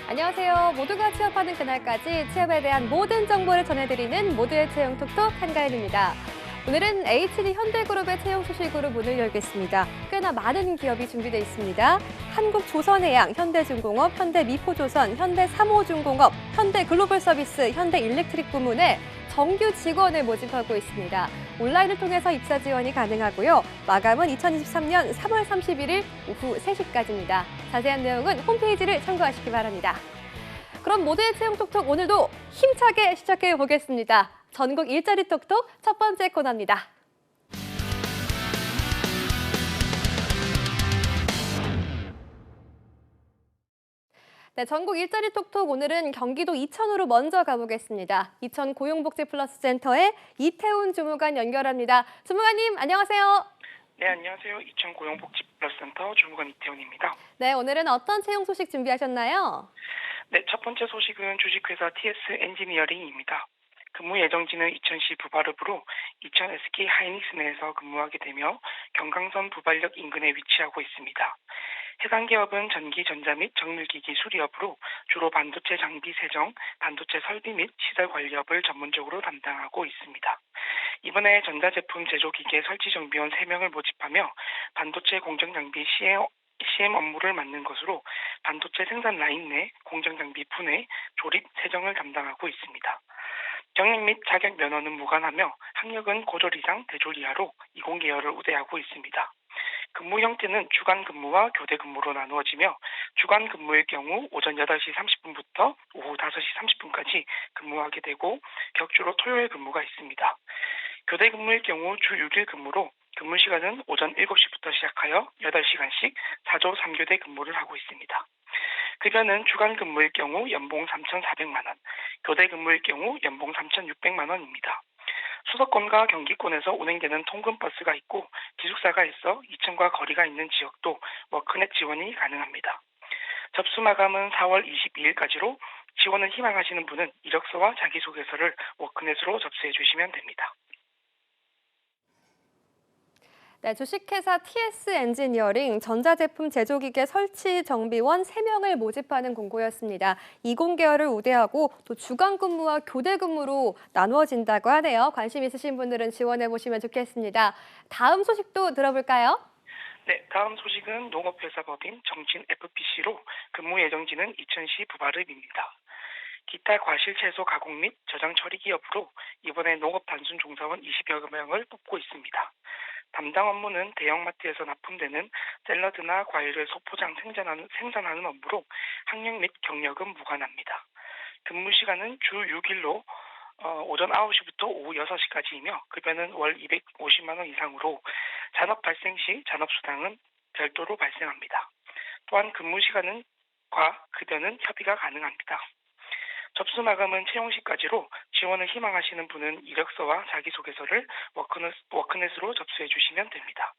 안녕하세요. 모두가 취업하는 그날까지 취업에 대한 모든 정보를 전해드리는 모두의 채용 톡톡 한가인입니다. 오늘은 H&E 현대그룹의 채용 소식으로 문을 열겠습니다. 꽤나 많은 기업이 준비되어 있습니다. 한국조선해양, 현대중공업, 현대미포조선, 현대삼호중공업, 현대글로벌서비스, 현대일렉트릭 부문에 정규 직원을 모집하고 있습니다. 온라인을 통해서 입사 지원이 가능하고요. 마감은 2023년 3월 31일 오후 3시까지입니다. 자세한 내용은 홈페이지를 참고하시기 바랍니다. 그럼 모두의 채용 톡톡 오늘도 힘차게 시작해 보겠습니다. 전국 일자리 톡톡 첫 번째 코너입니다. 네, 전국 일자리 톡톡 오늘은 경기도 이천으로 먼저 가보겠습니다. 이천 고용복지플러스센터의 이태훈 주무관 연결합니다. 주무관님 안녕하세요. 네, 안녕하세요. 이천 고용복지플러스센터 주무관 이태훈입니다. 네, 오늘은 어떤 채용 소식 준비하셨나요? 네, 첫 번째 소식은 주식회사 TS 엔지니어링입니다. 근무 예정지는 이천시 부발읍으로 이천 SK 하이닉스 내에서 근무하게 되며 경강선 부발역 인근에 위치하고 있습니다. 해당 기업은 전기, 전자 및 정밀기기 수리업으로 주로 반도체 장비 세정, 반도체 설비 및 시설 관리업을 전문적으로 담당하고 있습니다. 이번에 전자제품 제조기계 설치 정비원 3명을 모집하며 반도체 공정 장비 CM 업무를 맡는 것으로 반도체 생산 라인 내 공정 장비 분해, 조립, 세정을 담당하고 있습니다. 경력 및 자격 면허는 무관하며 학력은 고졸 이상 대졸 이하로 이공계열을 우대하고 있습니다. 근무 형태는 주간 근무와 교대 근무로 나누어지며 주간 근무일 경우 오전 8시 30분부터 오후 5시 30분까지 근무하게 되고 격주로 토요일 근무가 있습니다. 교대 근무일 경우 주 6일 근무로 근무 시간은 오전 7시부터 시작하여 8시간씩 4조 3교대 근무를 하고 있습니다. 급여는 주간 근무일 경우 연봉 3,400만 원, 교대 근무일 경우 연봉 3,600만 원입니다. 수도권과 경기권에서 운행되는 통근버스가 있고 기숙사가 있어 이천과 거리가 있는 지역도 워크넷 지원이 가능합니다. 접수 마감은 4월 22일까지로 지원을 희망하시는 분은 이력서와 자기소개서를 워크넷으로 접수해 주시면 됩니다. 네, 주식회사 TS 엔지니어링 전자제품 제조기계 설치 정비원 3명을 모집하는 공고였습니다. 이공계열을 우대하고 또 주간 근무와 교대 근무로 나누어진다고 하네요. 관심 있으신 분들은 지원해 보시면 좋겠습니다. 다음 소식도 들어볼까요? 네, 다음 소식은 농업회사 법인 정진 FPC로 근무 예정지는 이천시 부발읍입니다. 기타 과실 채소 가공 및 저장 처리 기업으로 이번에 농업 단순 종사원 20여 명을 뽑고 있습니다. 담당 업무는 대형마트에서 납품되는 샐러드나 과일을 소포장 생산하는 업무로 학력 및 경력은 무관합니다. 근무 시간은 주 6일로 오전 9시부터 오후 6시까지이며 급여는 월 250만 원 이상으로 잔업 발생 시 잔업수당은 별도로 발생합니다. 또한 근무 시간과 급여는 협의가 가능합니다. 접수 마감은 채용 시까지로 지원을 희망하시는 분은 이력서와 자기소개서를 워크넷으로 접수해 주시면 됩니다.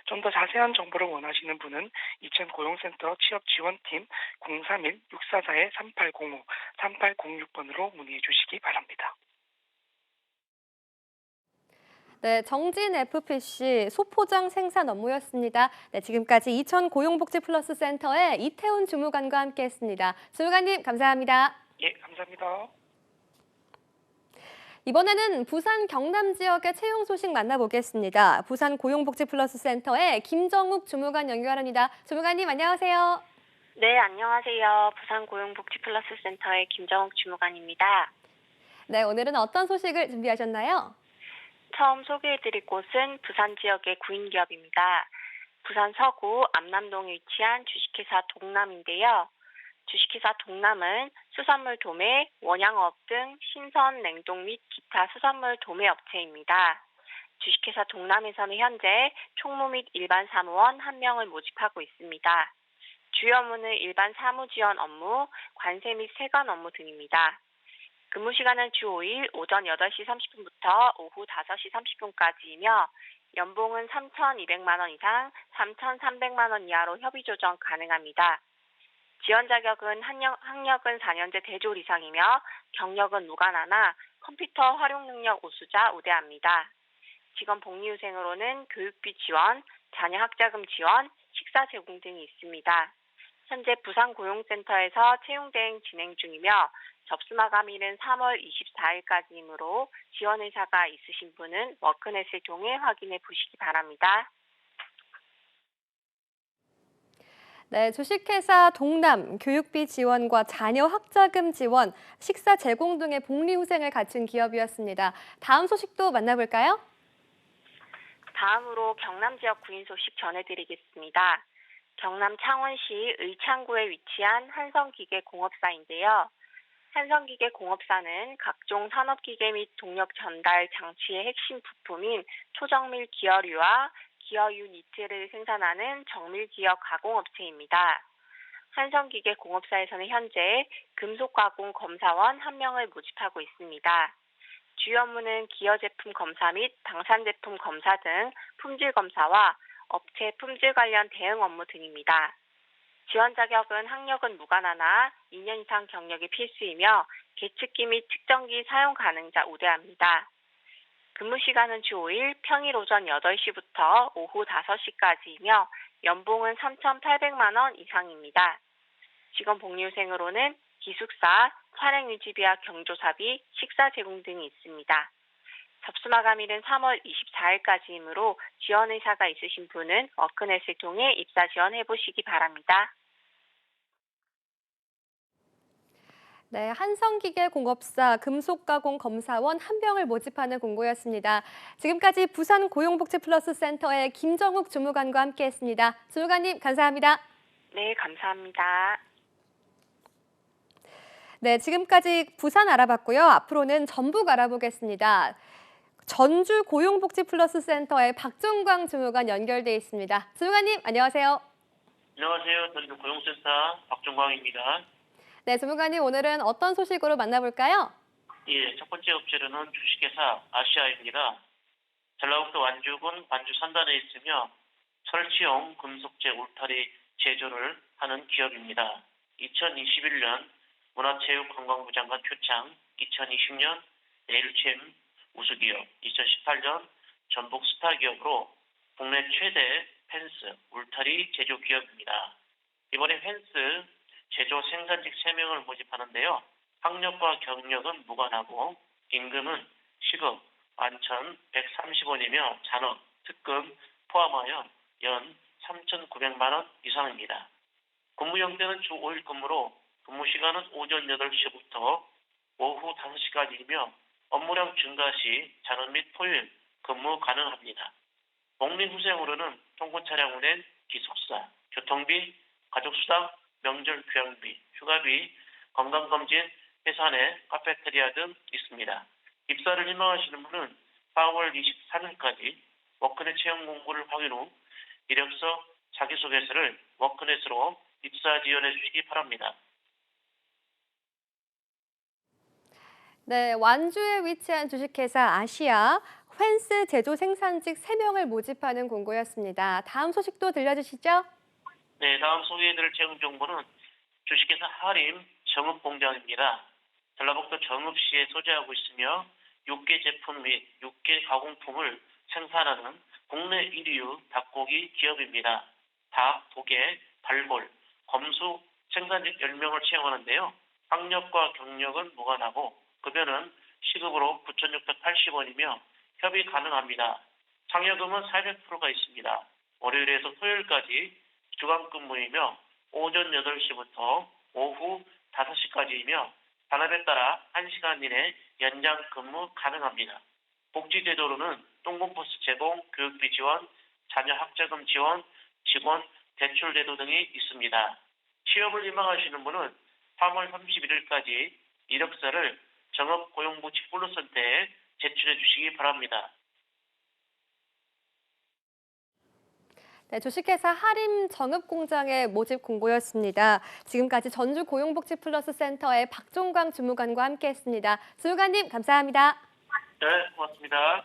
좀 더 자세한 정보를 원하시는 분은 이천 고용센터 취업지원팀 031-644-3805, 3806번으로 문의해 주시기 바랍니다. 네, 정진 FPC 소포장 생산 업무였습니다. 네, 지금까지 이천 고용복지플러스센터의 이태훈 주무관과 함께했습니다. 주무관님 감사합니다. 예, 감사합니다. 이번에는 부산 경남 지역의 채용 소식 만나보겠습니다. 부산 고용복지플러스센터의 김정욱 주무관 연결합니다. 주무관님 안녕하세요. 네, 안녕하세요. 부산고용복지플러스센터의 김정욱 주무관입니다. 네, 오늘은 어떤 소식을 준비하셨나요? 처음 소개해드릴 곳은 부산 지역의 구인기업입니다. 부산 서구 암남동에 위치한 주식회사 동남인데요. 주식회사 동남은 수산물 도매, 원양어업 등 신선, 냉동 및 기타 수산물 도매 업체입니다. 주식회사 동남에서는 현재 총무 및 일반 사무원 1명을 모집하고 있습니다. 주요 업무는 일반 사무 지원 업무, 관세 및 세관 업무 등입니다. 근무 시간은 주 5일 오전 8시 30분부터 오후 5시 30분까지이며 연봉은 3,200만 원 이상 3,300만 원 이하로 협의 조정 가능합니다. 지원 자격은 학력은 4년제 대졸 이상이며 경력은 무관하나 컴퓨터 활용 능력 우수자 우대합니다. 직원 복리후생으로는 교육비 지원, 자녀 학자금 지원, 식사 제공 등이 있습니다. 현재 부산고용센터에서 채용대행 진행 중이며 접수 마감일은 3월 24일까지이므로 지원 의사가 있으신 분은 워크넷을 통해 확인해 보시기 바랍니다. 네, 주식회사 동남 교육비 지원과 자녀 학자금 지원, 식사 제공 등의 복리후생을 갖춘 기업이었습니다. 다음 소식도 만나볼까요? 다음으로 경남 지역 구인 소식 전해드리겠습니다. 경남 창원시 의창구에 위치한 한성기계공업사인데요. 한성기계공업사는 각종 산업기계 및 동력 전달 장치의 핵심 부품인 초정밀 기어류와 기어유 니트를 생산하는 정밀기어 가공업체입니다. 한성기계공업사에서는 현재 금속가공 검사원 1명을 모집하고 있습니다. 주요 업무는 기어 제품 검사 및 방산 제품 검사 등 품질 검사와 업체 품질 관련 대응 업무 등입니다. 지원 자격은 학력은 무관하나 2년 이상 경력이 필수이며 계측기 및 측정기 사용 가능자 우대합니다. 근무 시간은 주 5일 평일 오전 8시부터 오후 5시까지이며 연봉은 3,800만 원 이상입니다. 직원 복리후생으로는 기숙사, 차량 유지비와 경조사비, 식사 제공 등이 있습니다. 접수 마감일은 3월 24일까지이므로 지원 의사가 있으신 분은 워크넷을 통해 입사 지원해 보시기 바랍니다. 네, 한성기계공업사 금속가공검사원 1명을 모집하는 공고였습니다. 지금까지 부산 고용복지플러스 센터의 김정욱 주무관과 함께했습니다. 주무관님 감사합니다. 네, 감사합니다. 네, 지금까지 부산 알아봤고요. 앞으로는 전북 알아보겠습니다. 전주 고용복지플러스 센터의 박종광 주무관 연결돼 있습니다. 주무관님 안녕하세요. 안녕하세요. 전주 고용센터 박종광입니다. 네, 주무관님 오늘은 어떤 소식으로 만나볼까요? 예, 첫 번째 업체로는 주식회사 아시아입니다. 전라북도 완주군 완주 산단에 있으며 설치용 금속재 울타리 제조를 하는 기업입니다. 2021년 문화체육관광부 장관 표창, 2020년 내일챔 우수기업, 2018년 전북 스타기업으로 국내 최대 펜스 울타리 제조 기업입니다. 이번에 펜스 제조 생산직 3명을 모집하는데요. 학력과 경력은 무관하고 임금은 시급 11,130원이며 잔업, 특급 포함하여 연 3,900만 원 이상입니다. 근무 형태는 주 5일 근무로 근무 시간은 오전 8시부터 오후 5시까지이며 업무량 증가 시 잔업 및 토요일 근무 가능합니다. 복리후생으로는 통근 차량 운행, 기숙사, 교통비, 가족수당, 명절 귀향비, 휴가비, 건강검진, 회사 내 카페테리아 등 있습니다. 입사를 희망하시는 분은 4월 23일까지 워크넷 채용 공고를 확인 후 이력서, 자기소개서를 워크넷으로 입사 지원해 주시기 바랍니다. 네, 완주에 위치한 주식회사 아시아 펜스 제조 생산직 3명을 모집하는 공고였습니다. 다음 소식도 들려주시죠. 네, 다음 소개해드릴 채용 정보는 주식회사 하림 정읍공장입니다. 전라북도 정읍시에 소재하고 있으며 육개 제품 및 육개 가공품을 생산하는 국내 1류 닭고기 기업입니다. 닭, 도개, 발골, 검수 생산직 10명을 채용하는데요. 학력과 경력은 무관하고 급여는 시급으로 9,680원이며 협의 가능합니다. 상여금은 400%가 있습니다. 월요일에서 토요일까지 주간 근무이며 오전 8시부터 오후 5시까지이며 단합에 따라 1시간 이내 연장 근무 가능합니다. 복지제도로는 똥공버스 제공, 교육비 지원, 자녀 학자금 지원, 직원 대출 제도 등이 있습니다. 취업을 희망하시는 분은 3월 31일까지 이력서를 정읍고용복지플러스센터에 제출해 주시기 바랍니다. 네, 주식회사 하림 정읍공장의 모집 공고였습니다. 지금까지 전주 고용복지플러스 센터의 박종광 주무관과 함께했습니다. 주무관님 감사합니다. 네, 고맙습니다.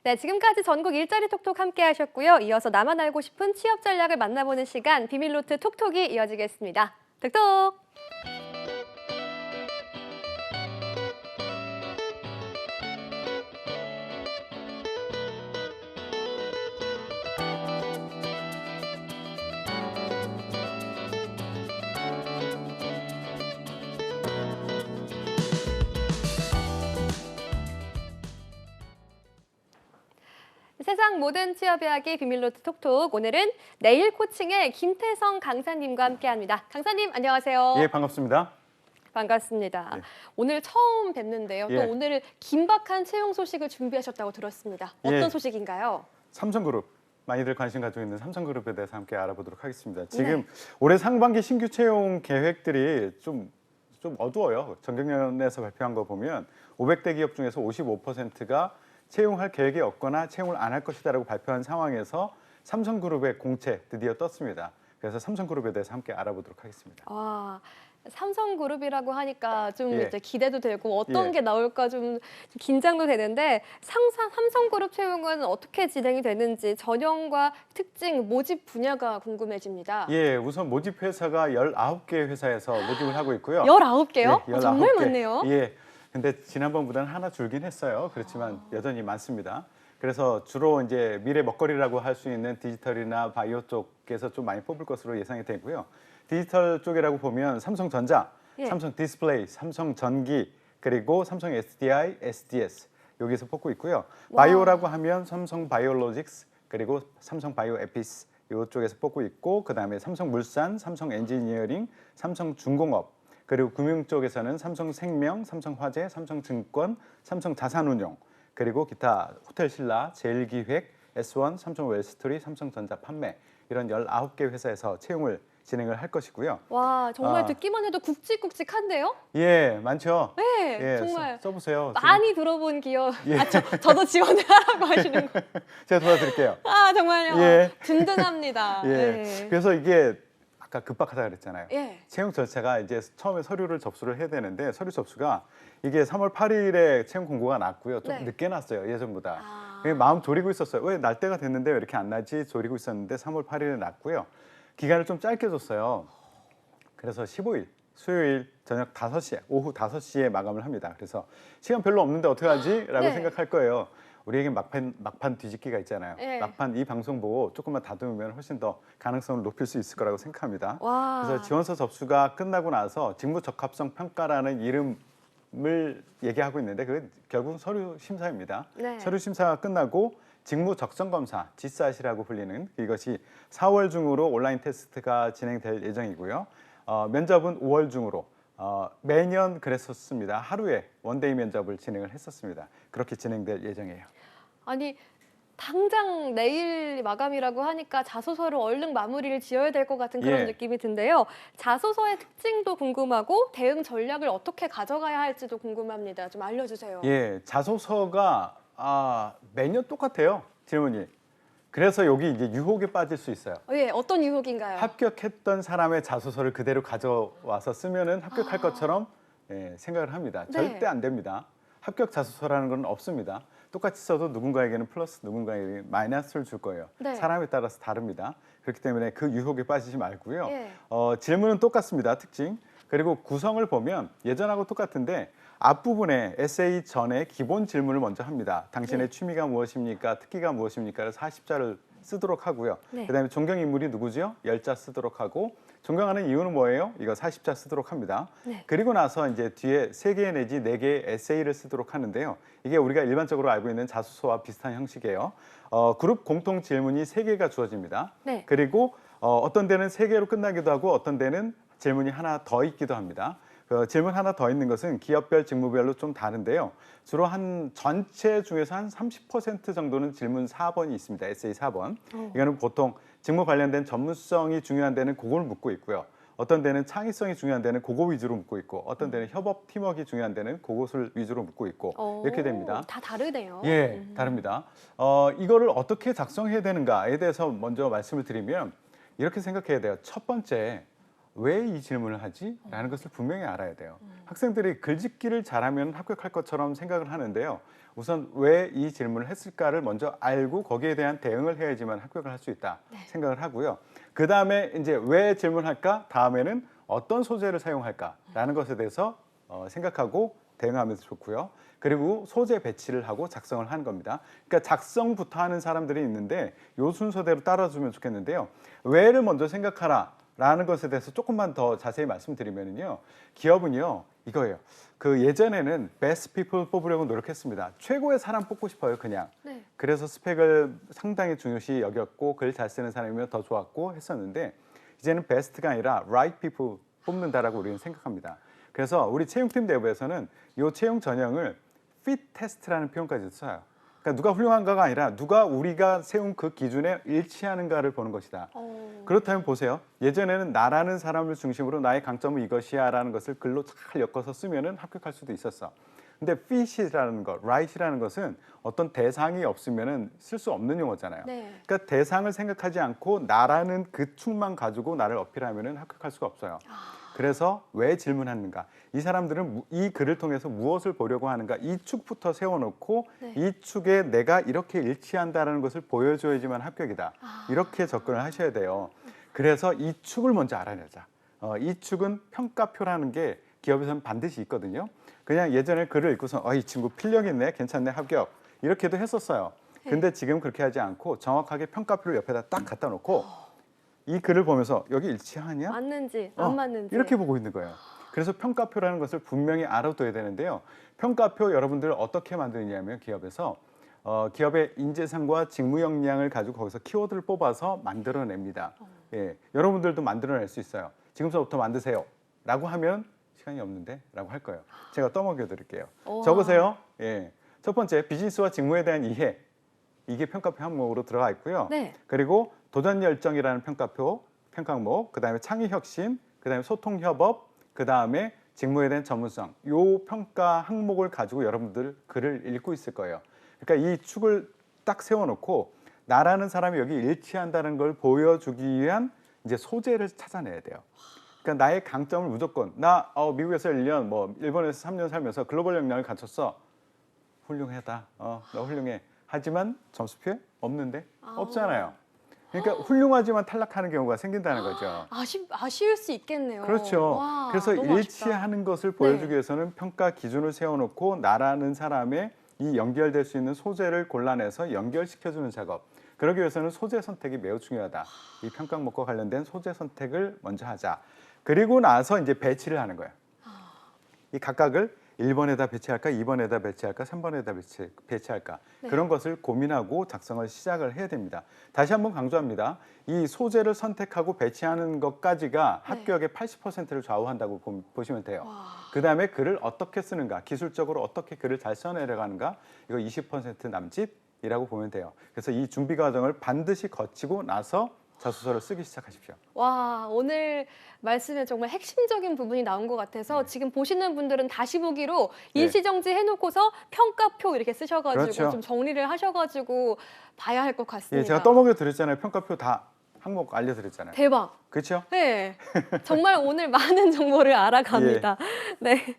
네, 지금까지 전국 일자리 톡톡 함께하셨고요. 이어서 나만 알고 싶은 취업 전략을 만나보는 시간 비밀노트 톡톡이 이어지겠습니다. 톡톡! 세상 모든 취업 이야기 비밀노트 톡톡. 오늘은 내일 코칭의 김태성 강사님과 함께합니다. 강사님 안녕하세요. 예, 반갑습니다. 반갑습니다. 예. 오늘 처음 뵙는데요. 예. 또 오늘 긴박한 채용 소식을 준비하셨다고 들었습니다. 어떤 예. 소식인가요? 삼성그룹, 많이들 관심 가지고 있는 삼성그룹에 대해서 함께 알아보도록 하겠습니다. 지금 네. 올해 상반기 신규 채용 계획들이 좀 어두워요. 전경련에서 발표한 거 보면 500대 기업 중에서 55%가 채용할 계획이 없거나 채용을 안 할 것이다라고 발표한 상황에서 삼성그룹의 공채 드디어 떴습니다. 그래서 삼성그룹에 대해서 함께 알아보도록 하겠습니다. 와, 삼성그룹이라고 하니까 좀 예. 이제 기대도 되고 어떤 예. 게 나올까 좀 긴장도 되는데 삼성그룹 채용은 어떻게 진행이 되는지 전형과 특징, 모집 분야가 궁금해집니다. 예, 우선 모집 회사가 19개 회사에서 모집을 하고 있고요. 19개요? 예, 정말 19개. 많네요. 예. 근데 지난번보다는 하나 줄긴 했어요. 그렇지만 여전히 많습니다. 그래서 주로 이제 미래 먹거리라고 할 수 있는 디지털이나 바이오 쪽에서 좀 많이 뽑을 것으로 예상이 되고요. 디지털 쪽이라고 보면 삼성전자, 예. 삼성 디스플레이, 삼성전기, 그리고 삼성 SDI, SDS 여기서 뽑고 있고요. 와. 바이오라고 하면 삼성 바이오로직스, 그리고 삼성 바이오 에피스 이쪽에서 뽑고 있고, 그다음에 삼성물산, 삼성 엔지니어링, 삼성중공업, 그리고 금융 쪽에서는 삼성생명, 삼성화재, 삼성증권, 삼성자산운용, 그리고 기타 호텔신라, 제일기획, S1, 삼성웰스토리, 삼성전자 판매 이런 19개 회사에서 채용을 진행을 할 것이고요. 와, 정말 아. 듣기만 해도 굵직굵직한데요? 예, 많죠. 네, 예, 정말 써보세요. 많이 들어본 기업. 예. 저도 지원을 하라고 하시는 거. 제가 도와드릴게요. 아, 정말요? 예. 든든합니다. 예. 네. 그래서 이게 아까 급박하다 그랬잖아요. 예. 채용 절차가 이제 처음에 서류를 접수를 해야 되는데 서류 접수가 이게 3월 8일에 채용 공고가 났고요. 좀 네. 늦게 났어요, 예전보다. 아. 마음 졸이고 있었어요. 왜 날 때가 됐는데 왜 이렇게 안 나지? 졸이고 있었는데 3월 8일에 났고요. 기간을 좀 짧게 줬어요. 그래서 15일 수요일 저녁 5시에 오후 5시에 마감을 합니다. 그래서 시간 별로 없는데 어떡하지? 라고 네. 생각할 거예요. 우리에게 막판 뒤집기가 있잖아요. 네. 막판 이 방송 보고 조금만 다듬으면 훨씬 더 가능성을 높일 수 있을 거라고 생각합니다. 와. 그래서 지원서 접수가 끝나고 나서 직무 적합성 평가라는 이름을 얘기하고 있는데 그게 결국은 서류 심사입니다. 네. 서류 심사가 끝나고 직무 적성 검사, GSAT이라고 불리는 이것이 4월 중으로 온라인 테스트가 진행될 예정이고요. 면접은 5월 중으로 매년 그랬었습니다. 하루에 원데이 면접을 진행을 했었습니다. 그렇게 진행될 예정이에요. 아니, 당장 내일 마감이라고 하니까 자소서를 얼른 마무리를 지어야 될 것 같은 그런 예. 느낌이 든데요. 자소서의 특징도 궁금하고 대응 전략을 어떻게 가져가야 할지도 궁금합니다. 좀 알려주세요. 예, 자소서가 매년 똑같아요. 질문이. 그래서 여기 이제 유혹에 빠질 수 있어요. 예, 어떤 유혹인가요? 합격했던 사람의 자소서를 그대로 가져와서 쓰면은 합격할 것처럼 생각을 합니다. 네. 절대 안 됩니다. 합격 자소서라는 건 없습니다. 똑같이 써도 누군가에게는 플러스, 누군가에게는 마이너스를 줄 거예요. 네. 사람에 따라서 다릅니다. 그렇기 때문에 그 유혹에 빠지지 말고요. 예. 질문은 똑같습니다. 특징. 그리고 구성을 보면 예전하고 똑같은데 앞부분에 에세이 전에 기본 질문을 먼저 합니다. 당신의 네. 취미가 무엇입니까? 특기가 무엇입니까?를 40자를 쓰도록 하고요. 네. 그다음에 존경 인물이 누구죠? 10자 쓰도록 하고 존경하는 이유는 뭐예요? 이거 40자 쓰도록 합니다. 네. 그리고 나서 이제 뒤에 3개 내지 4개의 에세이를 쓰도록 하는데요. 이게 우리가 일반적으로 알고 있는 자소서와 비슷한 형식이에요. 그룹 공통 질문이 3개가 주어집니다. 네. 그리고 어떤 데는 3개로 끝나기도 하고 어떤 데는 질문이 하나 더 있기도 합니다. 질문 하나 더 있는 것은 기업별 직무별로 좀 다른데요. 주로 한 전체 중에서 한 30% 정도는 질문 4번이 있습니다. 에세이 4번. 이거는 보통 직무 관련된 전문성이 중요한 데는 그걸 묻고 있고요. 어떤 데는 창의성이 중요한 데는 그거 위주로 묻고 있고 어떤 데는 협업, 팀워크가 중요한 데는 그것을 위주로 묻고 있고 이렇게 됩니다. 다 다르네요. 예, 다릅니다. 이거를 어떻게 작성해야 되는가에 대해서 먼저 말씀을 드리면 이렇게 생각해야 돼요. 첫 번째, 왜 이 질문을 하지? 라는 것을 분명히 알아야 돼요. 학생들이 글짓기를 잘하면 합격할 것처럼 생각을 하는데요. 우선 왜 이 질문을 했을까를 먼저 알고 거기에 대한 대응을 해야지만 합격을 할 수 있다 생각을 하고요. 그 다음에 이제 왜 질문할까? 다음에는 어떤 소재를 사용할까라는 것에 대해서 생각하고 대응하면서 좋고요. 그리고 소재 배치를 하고 작성을 하는 겁니다. 그러니까 작성부터 하는 사람들이 있는데 요 순서대로 따라주면 좋겠는데요. 왜를 먼저 생각하라. 라는 것에 대해서 조금만 더 자세히 말씀드리면요. 기업은요, 이거예요. 그 예전에는 베스트 피플 뽑으려고 노력했습니다. 최고의 사람 뽑고 싶어요, 그냥. 네. 그래서 스펙을 상당히 중요시 여겼고 글 잘 쓰는 사람이면 더 좋았고 했었는데 이제는 베스트가 아니라 right people 뽑는다라고 우리는 생각합니다. 그래서 우리 채용팀 내부에서는 이 채용 전형을 fit test라는 표현까지 써요. 그러니까 누가 훌륭한가가 아니라 누가 우리가 세운 그 기준에 일치하는가를 보는 것이다. 그렇다면 보세요. 예전에는 나라는 사람을 중심으로 나의 강점은 이것이야 라는 것을 글로 잘 엮어서 쓰면은 합격할 수도 있었어. 근데 fit이라는 것, right이라는 것은 어떤 대상이 없으면은 쓸 수 없는 용어잖아요. 네. 그러니까 대상을 생각하지 않고 나라는 그 축만 가지고 나를 어필하면은 합격할 수가 없어요. 그래서 왜 질문하는가? 이 사람들은 이 글을 통해서 무엇을 보려고 하는가? 이 축부터 세워놓고 네. 이 축에 내가 이렇게 일치한다는 것을 보여줘야지만 합격이다. 이렇게 접근을 하셔야 돼요. 그래서 이 축을 먼저 알아내자. 이 축은 평가표라는 게 기업에서는 반드시 있거든요. 그냥 예전에 글을 읽고서 이 친구 필력 있네, 괜찮네, 합격 이렇게도 했었어요. 근데 지금 그렇게 하지 않고 정확하게 평가표를 옆에다 딱 갖다 놓고 이 글을 보면서 여기 일치하냐? 맞는지 안 맞는지 이렇게 보고 있는 거예요. 그래서 평가표라는 것을 분명히 알아둬야 되는데요. 평가표 여러분들 어떻게 만드느냐면 기업에서 기업의 인재상과 직무 역량을 가지고 거기서 키워드를 뽑아서 만들어냅니다. 예, 여러분들도 만들어낼 수 있어요. 지금서부터 만드세요. 라고 하면 시간이 없는데 라고 할 거예요. 제가 떠먹여 드릴게요. 우와. 적으세요. 예. 첫 번째, 비즈니스와 직무에 대한 이해. 이게 평가표 항목으로 들어가 있고요. 네. 그리고 도전 열정이라는 평가표, 평가항목, 그다음에 창의 혁신, 그다음에 소통 협업, 그다음에 직무에 대한 전문성. 요 평가 항목을 가지고 여러분들 글을 읽고 있을 거예요. 그러니까 이 축을 딱 세워놓고 나라는 사람이 여기 일치한다는 걸 보여주기 위한 이제 소재를 찾아내야 돼요. 그러니까 나의 강점을 무조건 나 미국에서 1년, 뭐 일본에서 3년 살면서 글로벌 역량을 갖췄어. 훌륭하다. 너 훌륭해. 하지만 점수표에 없는데 없잖아요. 그러니까 훌륭하지만 탈락하는 경우가 생긴다는 거죠. 아쉬울 수 있겠네요. 그렇죠. 와, 그래서 너무 일치하는 아쉽다. 것을 보여주기 네. 위해서는 평가 기준을 세워놓고 나라는 사람의 이 연결될 수 있는 소재를 골라내서 연결시켜주는 작업. 그러기 위해서는 소재 선택이 매우 중요하다. 이 평가 항목과 관련된 소재 선택을 먼저 하자. 그리고 나서 이제 배치를 하는 거예요. 이 각각을 1번에다 배치할까, 2번에다 배치할까, 3번에다 배치할까. 네. 그런 것을 고민하고 작성을 시작을 해야 됩니다. 다시 한번 강조합니다. 이 소재를 선택하고 배치하는 것까지가 네. 합격의 80%를 좌우한다고 보시면 돼요. 와. 그다음에 글을 어떻게 쓰는가, 기술적으로 어떻게 글을 잘 써내려가는가, 이거 20% 남짓이라고 보면 돼요. 그래서 이 준비 과정을 반드시 거치고 나서 자소서를 쓰기 시작하십시오. 와, 오늘 말씀에 정말 핵심적인 부분이 나온 것 같아서 지금 보시는 분들은 다시 보기로 네. 일시정지 해놓고서 평가표 이렇게 쓰셔가지고 그렇죠. 좀 정리를 하셔가지고 봐야 할 것 같습니다. 예, 제가 떠먹여 드렸잖아요. 평가표 다 항목 알려드렸잖아요. 대박. 그렇죠? 네, 정말 오늘 많은 정보를 알아갑니다. 예. 네.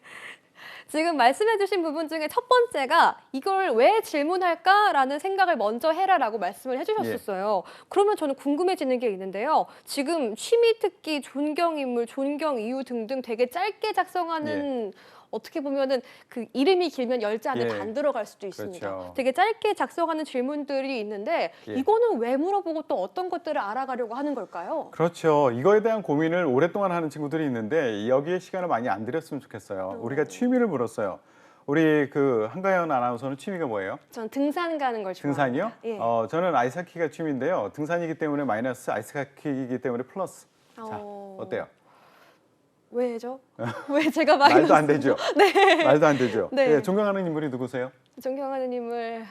지금 말씀해주신 부분 중에 첫 번째가 이걸 왜 질문할까라는 생각을 먼저 해라라고 말씀을 해주셨었어요. 그러면 저는 궁금해지는 게 있는데요. 지금 취미 특기, 존경 인물, 존경 이유 등등 되게 짧게 작성하는 어떻게 보면은 그 이름이 길면 10자 안에 다 안 들어갈 수도 있습니다. 그렇죠. 되게 짧게 작성하는 질문들이 있는데 이거는 왜 물어보고 또 어떤 것들을 알아가려고 하는 걸까요? 그렇죠. 이거에 대한 고민을 오랫동안 하는 친구들이 있는데 여기에 시간을 많이 안 들였으면 좋겠어요. 우리가 취미를 물었어요. 우리 그 한가연 아나운서는 취미가 뭐예요? 전 등산 가는 걸 좋아합니다. 등산이요? 예. 저는 아이스하키가 취미인데요. 등산이기 때문에 마이너스, 아이스하키이기 때문에 플러스. 자, 어때요? 왜죠? 왜 제가 마이너스? 말도 안 되죠. 네. 말도 안 되죠. 네. 예, 존경하는 인물이 누구세요? 존경하는 인물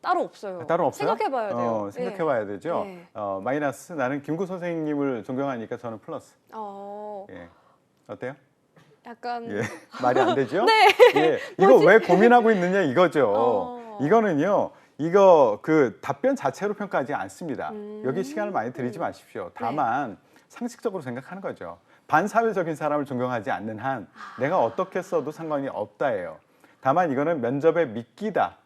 따로 없어요. 따로 없어요? 생각해봐야 돼요. 생각해봐야 되죠. 네. 마이너스. 나는 김구 선생님을 존경하니까 저는 플러스. 예. 어때요? 약간 예. 말이 안 되죠? 네. 예. 이거 왜 고민하고 있느냐 이거죠. 이거는요. 이거 그 답변 자체로 평가하지 않습니다. 여기 시간을 많이 들이지 마십시오. 다만 상식적으로 생각하는 거죠. 반사회적인 사람을 존경하지 않는 한 내가 어떻게 써도 상관이 없다예요. 다만 이거는 면접에 미끼다.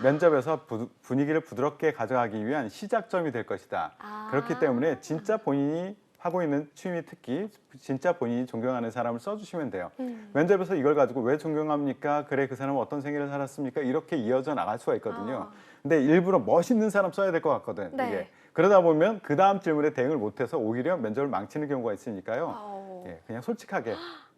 면접에서 분위기를 부드럽게 가져가기 위한 시작점이 될 것이다. 그렇기 때문에 진짜 본인이 하고 있는 취미 특기, 진짜 본인이 존경하는 사람을 써주시면 돼요. 면접에서 이걸 가지고 왜 존경합니까? 그래, 그 사람은 어떤 생애를 살았습니까? 이렇게 이어져 나갈 수가 있거든요. 근데 일부러 멋있는 사람 써야 될 것 같거든. 네. 이게. 그러다 보면 그 다음 질문에 대응을 못해서 오히려 면접을 망치는 경우가 있으니까요. 예, 그냥 솔직하게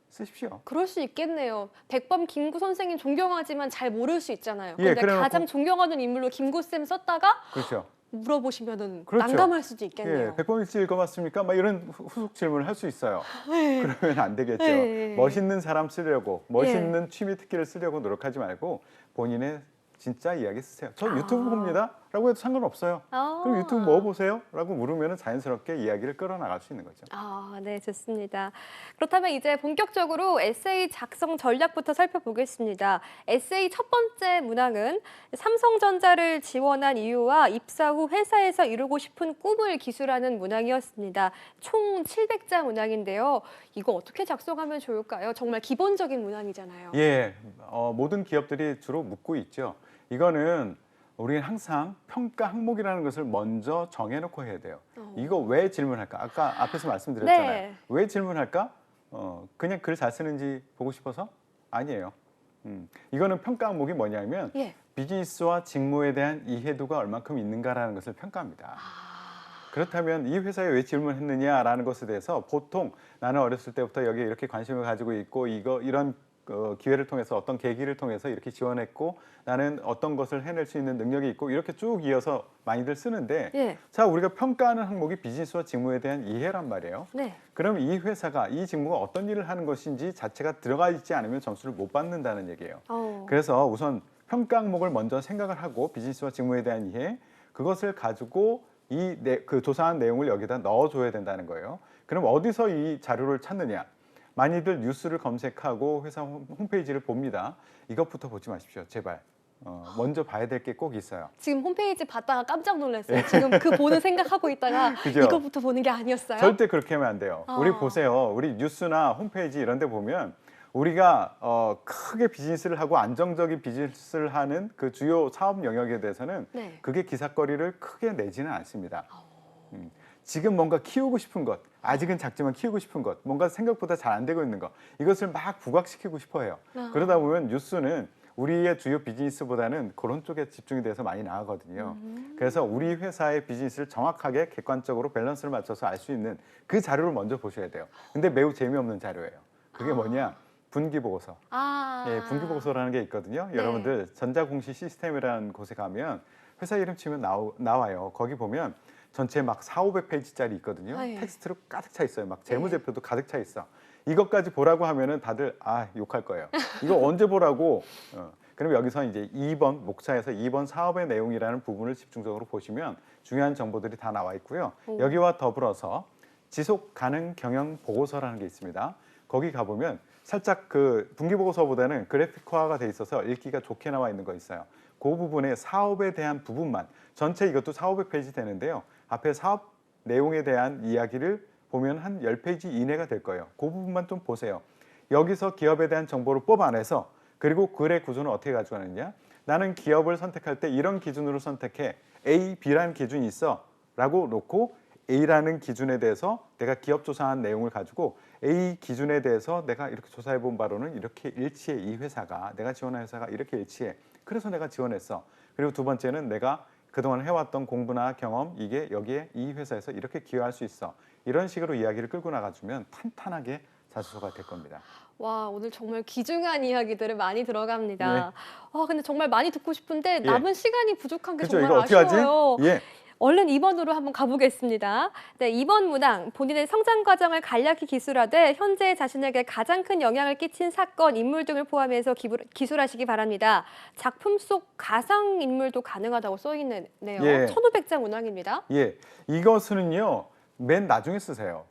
쓰십시오. 그럴 수 있겠네요. 백범 김구 선생님 존경하지만 잘 모를 수 있잖아요. 예, 근데 그래놓고- 가장 존경하는 인물로 김구 쌤 썼다가 그렇죠. 물어보시면은 그렇죠. 난감할 수도 있겠네요. 예, 백범일지 읽어봤습니까? 막 이런 후속 질문을 할 수 있어요. 그러면 안 되겠죠. 네. 멋있는 사람 쓰려고, 멋있는 취미 특기를 쓰려고 노력하지 말고 본인의 진짜 이야기 쓰세요. 저 유튜브 봅니다. 라고 해도 상관없어요. 아. 그럼 유튜브 뭐 보세요? 라고 물으면 자연스럽게 이야기를 끌어나갈 수 있는 거죠. 아, 네, 좋습니다. 그렇다면 이제 본격적으로 에세이 작성 전략부터 살펴보겠습니다. 에세이 첫 번째 문항은 삼성전자를 지원한 이유와 입사 후 회사에서 이루고 싶은 꿈을 기술하는 문항이었습니다. 총 700자 문항인데요. 이거 어떻게 작성하면 좋을까요? 정말 기본적인 문항이잖아요. 예, 모든 기업들이 주로 묻고 있죠. 이거는 우리는 항상 평가 항목이라는 것을 먼저 정해놓고 해야 돼요. 이거 왜 질문할까? 아까 앞에서 말씀드렸잖아요. 네. 왜 질문할까? 그냥 글 잘 쓰는지 보고 싶어서? 아니에요. 이거는 평가 항목이 뭐냐면 예. 비즈니스와 직무에 대한 이해도가 얼만큼 있는가라는 것을 평가합니다. 그렇다면 이 회사에 왜 질문했느냐라는 것에 대해서 보통 나는 어렸을 때부터 여기에 이렇게 관심을 가지고 있고 이런 기회를 통해서 어떤 계기를 통해서 이렇게 지원했고 나는 어떤 것을 해낼 수 있는 능력이 있고 이렇게 쭉 이어서 많이들 쓰는데 예. 자 우리가 평가하는 항목이 비즈니스와 직무에 대한 이해란 말이에요. 네. 그럼 이 회사가 이 직무가 어떤 일을 하는 것인지 자체가 들어가 있지 않으면 점수를 못 받는다는 얘기예요. 그래서 우선 평가 항목을 먼저 생각을 하고 비즈니스와 직무에 대한 이해 그것을 가지고 그 조사한 내용을 여기다 넣어줘야 된다는 거예요. 그럼 어디서 이 자료를 찾느냐? 많이들 뉴스를 검색하고 회사 홈페이지를 봅니다. 이것부터 보지 마십시오, 제발. 먼저 봐야 될 게 꼭 있어요. 지금 홈페이지 봤다가 깜짝 놀랐어요. 지금 그 보는 생각하고 있다가 그죠? 이거부터 보는 게 아니었어요? 절대 그렇게 하면 안 돼요. 우리 보세요. 우리 뉴스나 홈페이지 이런 데 보면 우리가 크게 비즈니스를 하고 안정적인 비즈니스를 하는 그 주요 사업 영역에 대해서는 네. 그게 기사거리를 크게 내지는 않습니다. 지금 뭔가 키우고 싶은 것, 아직은 작지만 키우고 싶은 것, 뭔가 생각보다 잘 안 되고 있는 것, 이것을 막 부각시키고 싶어 해요. 그러다 보면 뉴스는 우리의 주요 비즈니스보다는 그런 쪽에 집중이 돼서 많이 나가거든요. 그래서 우리 회사의 비즈니스를 정확하게 객관적으로 밸런스를 맞춰서 알 수 있는 그 자료를 먼저 보셔야 돼요. 근데 매우 재미없는 자료예요. 그게 뭐냐? 분기보고서. 예, 분기보고서라는 게 있거든요. 네. 여러분들 전자공시 시스템이라는 곳에 가면 회사 이름 치면 나와요. 거기 보면 전체 막 400~500페이지짜리 있거든요. 아, 예. 텍스트로 가득 차 있어요. 막 재무제표도 가득 차 있어. 이것까지 보라고 하면은 다들 욕할 거예요. 이거 언제 보라고? 그럼 여기서 이제 2번 목차에서 2번 사업의 내용이라는 부분을 집중적으로 보시면 중요한 정보들이 다 나와 있고요. 여기와 더불어서 지속 가능 경영 보고서라는 게 있습니다. 거기 가보면 살짝 그 분기보고서보다는 그래픽화가 돼 있어서 읽기가 좋게 나와 있는 거 있어요. 그 부분에 사업에 대한 부분만 전체 이것도 400~500페이지 되는데요. 앞에 사업 내용에 대한 이야기를 보면 한 10페이지 이내가 될 거예요. 그 부분만 좀 보세요. 여기서 기업에 대한 정보를 뽑아내서 그리고 글의 구조는 어떻게 가져가느냐. 나는 기업을 선택할 때 이런 기준으로 선택해. A, B라는 기준이 있어 라고 놓고 A라는 기준에 대해서 내가 기업 조사한 내용을 가지고 A 기준에 대해서 내가 이렇게 조사해 본 바로는 이렇게 일치해. 이 회사가 내가 지원한 회사가 이렇게 일치해. 그래서 내가 지원했어. 그리고 두 번째는 내가 그동안 해왔던 공부나 경험 이게 여기에 이 회사에서 이렇게 기여할 수 있어. 이런 식으로 이야기를 끌고 나가주면 탄탄하게 자소서가 될 겁니다. 와, 오늘 정말 귀중한 이야기들을 많이 들어갑니다. 네. 근데 정말 많이 듣고 싶은데 남은 시간이 부족한 게 그렇죠. 정말 이거 어떻게 하지? 아쉬워요. 예. 얼른 2번으로 한번 가보겠습니다. 네, 2번 문항. 본인의 성장 과정을 간략히 기술하되 현재 자신에게 가장 큰 영향을 끼친 사건, 인물 등을 포함해서 기술하시기 바랍니다. 작품 속 가상 인물도 가능하다고 써 있네요. 예. 1500자 문항입니다. 예. 이것은요. 맨 나중에 쓰세요.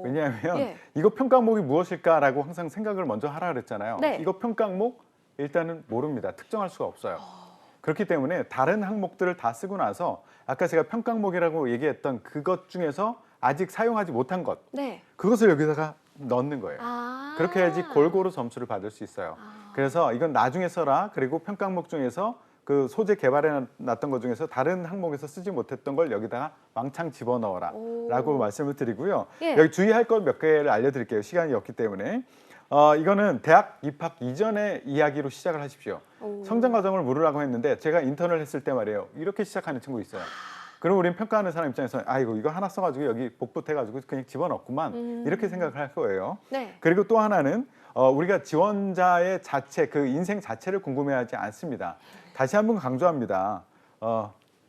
왜냐하면 예. 이거 평가 항목이 무엇일까라고 항상 생각을 먼저 하라 그랬잖아요. 네. 이거 평가 항목 일단은 모릅니다. 특정할 수가 없어요. 그렇기 때문에 다른 항목들을 다 쓰고 나서 아까 제가 평가 항목이라고 얘기했던 그것 중에서 아직 사용하지 못한 것 네. 그것을 여기다가 넣는 거예요. 그렇게 해야지 골고루 점수를 받을 수 있어요. 그래서 이건 나중에 써라. 그리고 평가 항목 중에서 그 소재 개발해 놨던 것 중에서 다른 항목에서 쓰지 못했던 걸 여기다가 왕창 집어넣어라 라고 말씀을 드리고요. 예. 여기 주의할 것 몇 개를 알려드릴게요. 시간이 없기 때문에. 이거는 대학 입학 이전의 이야기로 시작을 하십시오. 성장 과정을 물으라고 했는데 제가 인턴을 했을 때 말이에요. 이렇게 시작하는 친구 있어요. 그럼 우리는 평가하는 사람 입장에서 아이고 이거 하나 써가지고 여기 복붙해가지고 그냥 집어넣구만 이렇게 생각을 할 거예요. 네. 그리고 또 하나는 우리가 지원자의 자체, 그 인생 자체를 궁금해하지 않습니다. 다시 한번 강조합니다.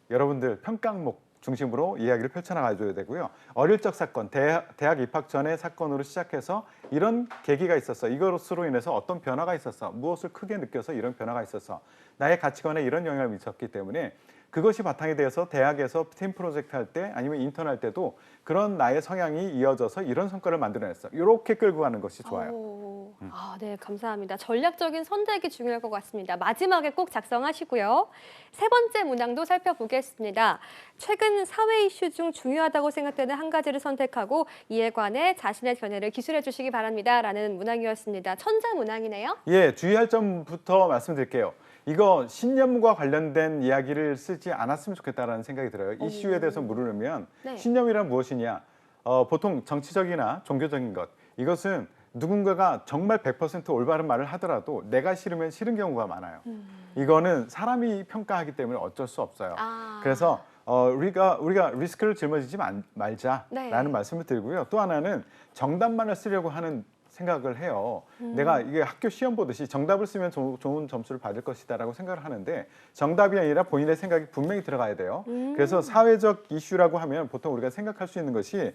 여러분들 평가 항목 중심으로 이야기를 펼쳐나가줘야 되고요. 어릴 적 사건, 대학 입학 전의 사건으로 시작해서 이런 계기가 있었어. 이것으로 인해서 어떤 변화가 있었어. 무엇을 크게 느껴서 이런 변화가 있었어. 나의 가치관에 이런 영향을 미쳤기 때문에 그것이 바탕이 되어서 대학에서 팀 프로젝트 할 때 아니면 인턴 할 때도 그런 나의 성향이 이어져서 이런 성과를 만들어냈어. 이렇게 끌고 가는 것이 좋아요. 네, 감사합니다. 전략적인 선택이 중요할 것 같습니다. 마지막에 꼭 작성하시고요. 세 번째 문항도 살펴보겠습니다. 최근 사회 이슈 중 중요하다고 생각되는 한 가지를 선택하고 이에 관해 자신의 견해를 기술해 주시기 바랍니다. 라는 문항이었습니다. 천자 문항이네요. 예, 주의할 점부터 말씀드릴게요. 이거 신념과 관련된 이야기를 쓰지 않았으면 좋겠다라는 생각이 들어요. 이슈에 대해서 물으려면 네. 신념이란 무엇이냐? 보통 정치적이나 종교적인 것. 이것은 누군가가 정말 100% 올바른 말을 하더라도 내가 싫으면 싫은 경우가 많아요. 이거는 사람이 평가하기 때문에 어쩔 수 없어요. 그래서 우리가 리스크를 짊어지지 말자라는 네. 말씀을 드리고요. 또 하나는 정답만을 쓰려고 하는 생각을 해요. 내가 이게 학교 시험 보듯이 정답을 쓰면 좋은 점수를 받을 것이다라고 생각을 하는데 정답이 아니라 본인의 생각이 분명히 들어가야 돼요. 그래서 사회적 이슈라고 하면 보통 우리가 생각할 수 있는 것이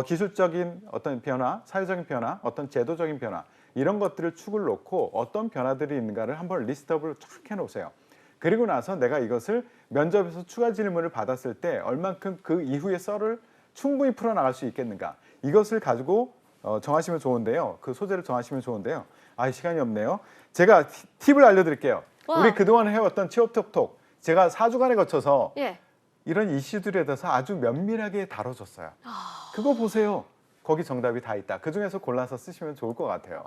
기술적인 어떤 변화, 사회적인 변화, 어떤 제도적인 변화 이런 것들을 축을 놓고 어떤 변화들이 있는가를 한번 리스트업을 쫙 해놓으세요. 그리고 나서 내가 이것을 면접에서 추가 질문을 받았을 때 얼만큼 그 이후의 썰을 충분히 풀어나갈 수 있겠는가 이것을 가지고 정하시면 좋은데요. 그 소재를 정하시면 좋은데요. 시간이 없네요. 제가 팁을 알려드릴게요. 와. 우리 그동안 해왔던 취업톡톡 제가 4주간에 거쳐서 예. 이런 이슈들에 대해서 아주 면밀하게 다뤄줬어요. 그거 보세요. 거기 정답이 다 있다. 그중에서 골라서 쓰시면 좋을 것 같아요.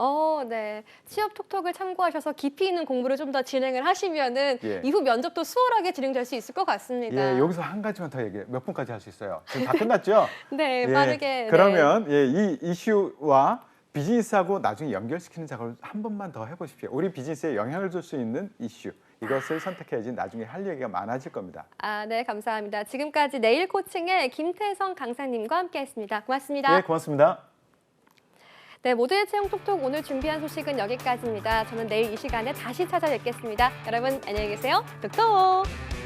네. 취업 톡톡을 참고하셔서 깊이 있는 공부를 좀 더 진행을 하시면은 예. 이후 면접도 수월하게 진행될 수 있을 것 같습니다. 예, 여기서 한 가지만 더 얘기해. 몇 분까지 할 수 있어요? 지금 다 끝났죠? 네, 예, 빠르게. 그러면 이 이슈와 비즈니스하고 나중에 연결시키는 작업을 한 번만 더 해보십시오. 우리 비즈니스에 영향을 줄 수 있는 이슈. 이것을 선택해야지 나중에 할 얘기가 많아질 겁니다. 네, 감사합니다. 지금까지 내일 코칭의 김태성 강사님과 함께했습니다. 고맙습니다. 네, 고맙습니다. 네, 모두의 채용 톡톡 오늘 준비한 소식은 여기까지입니다. 저는 내일 이 시간에 다시 찾아뵙겠습니다. 여러분 안녕히 계세요. 톡톡.